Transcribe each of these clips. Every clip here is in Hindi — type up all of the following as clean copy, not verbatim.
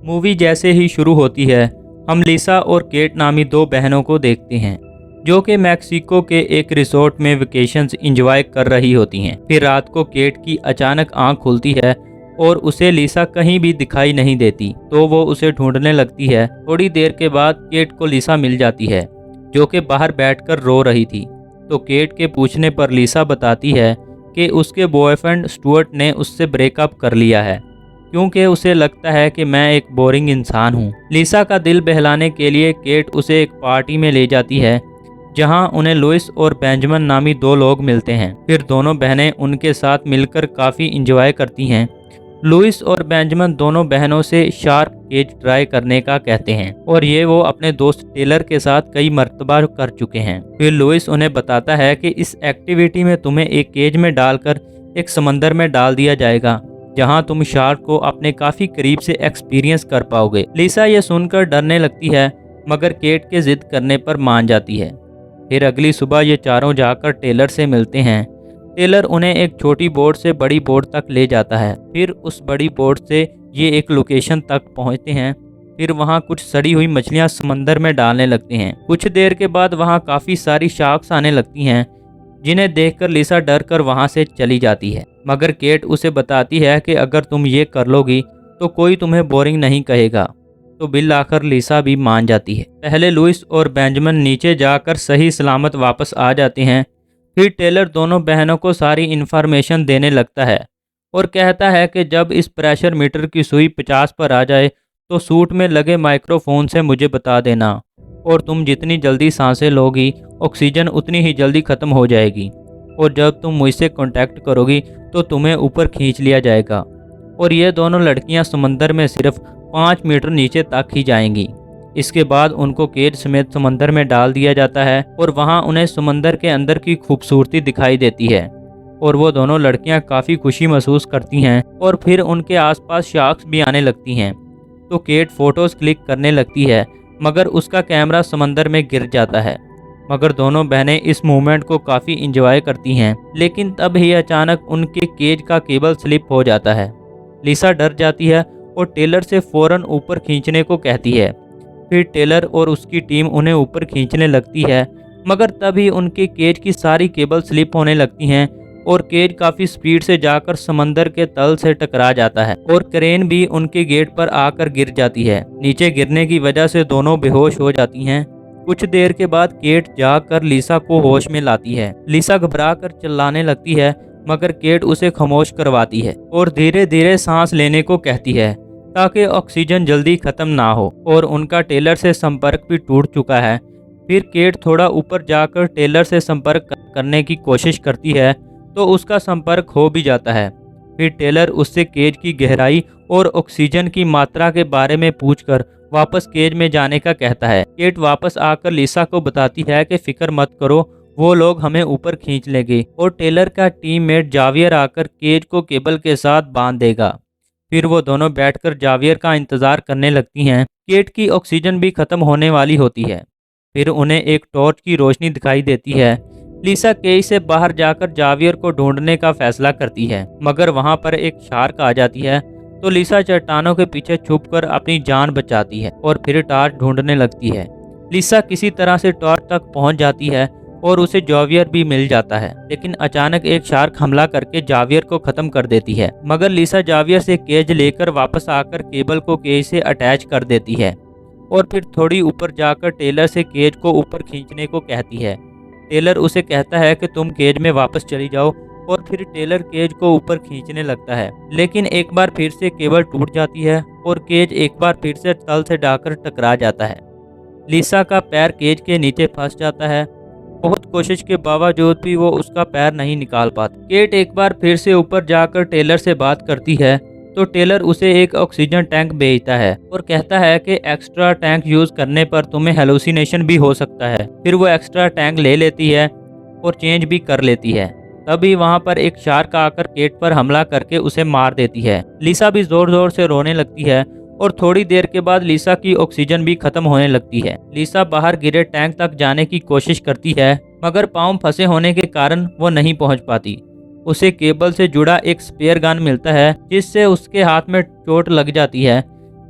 मूवी जैसे ही शुरू होती है, हम लिसा और केट नामी दो बहनों को देखते हैं जो कि मैक्सिको के एक रिसोर्ट में वेकेशंस एंजॉय कर रही होती हैं। फिर रात को केट की अचानक आंख खुलती है और उसे लिसा कहीं भी दिखाई नहीं देती, तो वो उसे ढूंढने लगती है। थोड़ी देर के बाद केट को लिसा मिल जाती है जो कि बाहर बैठकर रो रही थी। तो केट के पूछने पर लिसा बताती है कि उसके बॉयफ्रेंड स्टुअर्ट ने उससे ब्रेकअप कर लिया है क्योंकि उसे लगता है कि मैं एक बोरिंग इंसान हूँ। लिसा का दिल बहलाने के लिए केट उसे एक पार्टी में ले जाती है जहां उन्हें लुइस और बेंजामिन नामी दो लोग मिलते हैं। फिर दोनों बहनें उनके साथ मिलकर काफ़ी इंजॉय करती हैं। लुइस और बेंजामिन दोनों बहनों से शार्क केज ट्राई करने का कहते हैं और ये वो अपने दोस्त टेलर के साथ कई मर्तबा कर चुके हैं। फिर लुइस उन्हें बताता है कि इस एक्टिविटी में तुम्हें एक केज में डालकर एक समंदर में डाल दिया जाएगा जहां तुम शार्क को अपने काफ़ी करीब से एक्सपीरियंस कर पाओगे। लिसा ये सुनकर डरने लगती है मगर केट के जिद करने पर मान जाती है। फिर अगली सुबह ये चारों जाकर टेलर से मिलते हैं। टेलर उन्हें एक छोटी बोट से बड़ी बोट तक ले जाता है। फिर उस बड़ी बोट से ये एक लोकेशन तक पहुंचते हैं। फिर वहां कुछ सड़ी हुई मछलियां समंदर में डालने लगते हैं। कुछ देर के बाद वहां काफ़ी सारी शार्क्स आने लगती हैं जिन्हें देखकर लिसा डर कर वहां से चली जाती है। मगर केट उसे बताती है कि अगर तुम ये कर लोगी तो कोई तुम्हें बोरिंग नहीं कहेगा। तो बिल आकर लिसा भी मान जाती है। पहले लुइस और बेंजामिन नीचे जाकर सही सलामत वापस आ जाते हैं। फिर टेलर दोनों बहनों को सारी इन्फॉर्मेशन देने लगता है और कहता है कि जब इस प्रेशर मीटर की सुई 50 पर आ जाए तो सूट में लगे माइक्रोफोन से मुझे बता देना और तुम जितनी जल्दी सांसें लोगी ऑक्सीजन उतनी ही जल्दी ख़त्म हो जाएगी और जब तुम मुझसे कांटेक्ट करोगी तो तुम्हें ऊपर खींच लिया जाएगा। और ये दोनों लड़कियां समंदर में सिर्फ 5 मीटर नीचे तक ही जाएंगी। इसके बाद उनको केज समेत समंदर में डाल दिया जाता है और वहां उन्हें समंदर के अंदर की खूबसूरती दिखाई देती है और वो दोनों लड़कियां काफ़ी खुशी महसूस करती हैं। और फिर उनके आसपास शार्क्स भी आने लगती हैं। तो केट फ़ोटोज़ क्लिक करने लगती है मगर उसका कैमरा समंदर में गिर जाता है। मगर दोनों बहनें इस मूवमेंट को काफ़ी इंजॉय करती हैं। लेकिन तब ही अचानक उनके केज का केबल स्लिप हो जाता है। लिसा डर जाती है और टेलर से फ़ौरन ऊपर खींचने को कहती है। फिर टेलर और उसकी टीम उन्हें ऊपर खींचने लगती है मगर तभी उनके केज की सारी केबल स्लिप होने लगती हैं और केज काफ़ी स्पीड से जाकर समंदर के तल से टकरा जाता है और क्रेन भी उनके गेट पर आकर गिर जाती है। नीचे गिरने की वजह से दोनों बेहोश हो जाती हैं। कुछ देर के बाद केट जाकर लिसा को होश में लाती है। लिसा घबरा कर चिल्लाने लगती है मगर केट उसे खामोश करवाती है और धीरे धीरे सांस लेने को कहती है ताकि ऑक्सीजन जल्दी खत्म ना हो। और उनका टेलर से संपर्क भी टूट चुका है। फिर केट थोड़ा ऊपर जाकर टेलर से संपर्क करने की कोशिश करती है तो उसका संपर्क हो भी जाता है। फिर टेलर उससे केज की गहराई और ऑक्सीजन की मात्रा के बारे में पूछकर वापस केज में जाने का कहता है। केट वापस आकर लिसा को बताती है कि फिक्र मत करो, वो लोग हमें ऊपर खींच लेंगे और टेलर का टीममेट जावियर आकर केज को केबल के साथ बांध देगा। फिर वो दोनों बैठकर जावियर का इंतज़ार करने लगती हैं। केट की ऑक्सीजन भी ख़त्म होने वाली होती है। फिर उन्हें एक टॉर्च की रोशनी दिखाई देती है। लिसा केज से बाहर जाकर जावियर को ढूंढने का फैसला करती है मगर वहां पर एक शार्क आ जाती है। तो लिसा चट्टानों के पीछे छुपकर अपनी जान बचाती है और फिर टॉर्च ढूंढने लगती है। लिसा किसी तरह से टॉर्च तक पहुंच जाती है और उसे जावियर भी मिल जाता है। लेकिन अचानक एक शार्क हमला करके जावियर को खत्म कर देती है। मगर लिसा जावियर से केज लेकर वापस आकर केबल को केज से अटैच कर देती है और फिर थोड़ी ऊपर जाकर टेलर से केज को ऊपर खींचने को कहती है। टेलर उसे कहता है कि तुम केज में वापस चली जाओ और फिर टेलर केज को ऊपर खींचने लगता है। लेकिन एक बार फिर से केबल टूट जाती है और केज एक बार फिर से तल से जाकर टकरा जाता है। लिसा का पैर केज के नीचे फंस जाता है। बहुत कोशिश के बावजूद भी वो उसका पैर नहीं निकाल पाती। केट एक बार फिर से ऊपर जाकर टेलर से बात करती है तो टेलर उसे एक ऑक्सीजन टैंक भेजता है और कहता है कि एक्स्ट्रा टैंक यूज़ करने पर तुम्हें हेलुसिनेशन भी हो सकता है। फिर वो एक्स्ट्रा टैंक ले लेती है और चेंज भी कर लेती है। तभी वहाँ पर एक शार्क आकर केट पर हमला करके उसे मार देती है। लिसा भी ज़ोर ज़ोर से रोने लगती है और थोड़ी देर के बाद लिसा की ऑक्सीजन भी खत्म होने लगती है। लिसा बाहर गिरे टैंक तक जाने की कोशिश करती है मगर पाँव फंसे होने के कारण वो नहीं पहुँच पाती। उसे केबल से जुड़ा एक स्पेयर गन मिलता है जिससे उसके हाथ में चोट लग जाती है।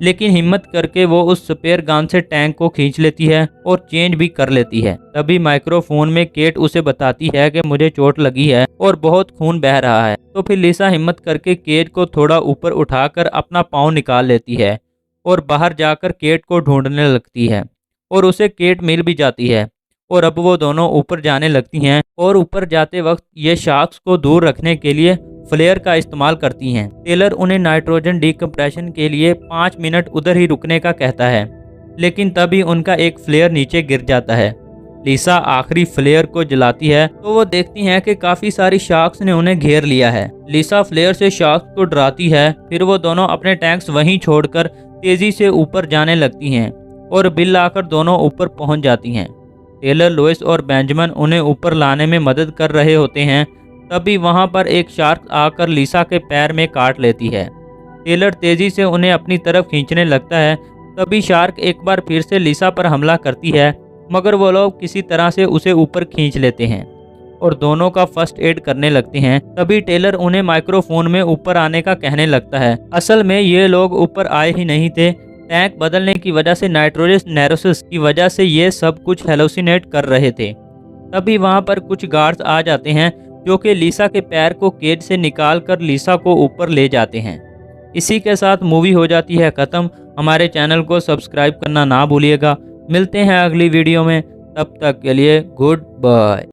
लेकिन हिम्मत करके वो उस स्पेयर गन से टैंक को खींच लेती है और चेंज भी कर लेती है। तभी माइक्रोफोन में केट उसे बताती है कि मुझे चोट लगी है और बहुत खून बह रहा है। तो फिर लिसा हिम्मत करके केट को थोड़ा ऊपर उठाकर अपना पाँव निकाल लेती है और बाहर जाकर केट को ढूंढने लगती है और उसे केट मिल भी जाती है और अब वो दोनों ऊपर जाने लगती हैं और ऊपर जाते वक्त ये शार्क्स को दूर रखने के लिए फ्लेयर का इस्तेमाल करती हैं। टेलर उन्हें नाइट्रोजन डिकम्प्रेशन के लिए 5 मिनट उधर ही रुकने का कहता है, लेकिन तभी उनका एक फ्लेयर नीचे गिर जाता है। लिसा आखिरी फ्लेयर को जलाती है तो वो देखती हैं कि काफी सारी शार्क्स ने उन्हें घेर लिया है। लिसा फ्लेयर से शार्क्स को डराती है, फिर वो दोनों अपने टैंक्स वहीं छोड़कर तेजी से ऊपर जाने लगती हैं और बिल आकर दोनों ऊपर पहुंच जाती हैं। टेलर, लोइस और बेंजामिन उन्हें ऊपर लाने में मदद कर रहे होते हैं। तभी वहां पर एक शार्क आकर लिसा के पैर में काट लेती है। टेलर तेजी से उन्हें अपनी तरफ खींचने लगता है। तभी शार्क एक बार फिर से लिसा पर हमला करती है, मगर वो लोग किसी तरह से उसे ऊपर खींच लेते हैं और दोनों का फर्स्ट एड करने लगते हैं। तभी टेलर उन्हें माइक्रोफोन में ऊपर आने का कहने लगता है। असल में ये लोग ऊपर आए ही नहीं थे। टैंक बदलने की वजह से नाइट्रोजन नेरोसिस की वजह से ये सब कुछ हेलोसिनेट कर रहे थे। तभी वहां पर कुछ गार्ड्स आ जाते हैं जो कि लिसा के पैर को केज से निकालकर लिसा को ऊपर ले जाते हैं। इसी के साथ मूवी हो जाती है ख़त्म। हमारे चैनल को सब्सक्राइब करना ना भूलिएगा। मिलते हैं अगली वीडियो में, तब तक के लिए गुड बाय।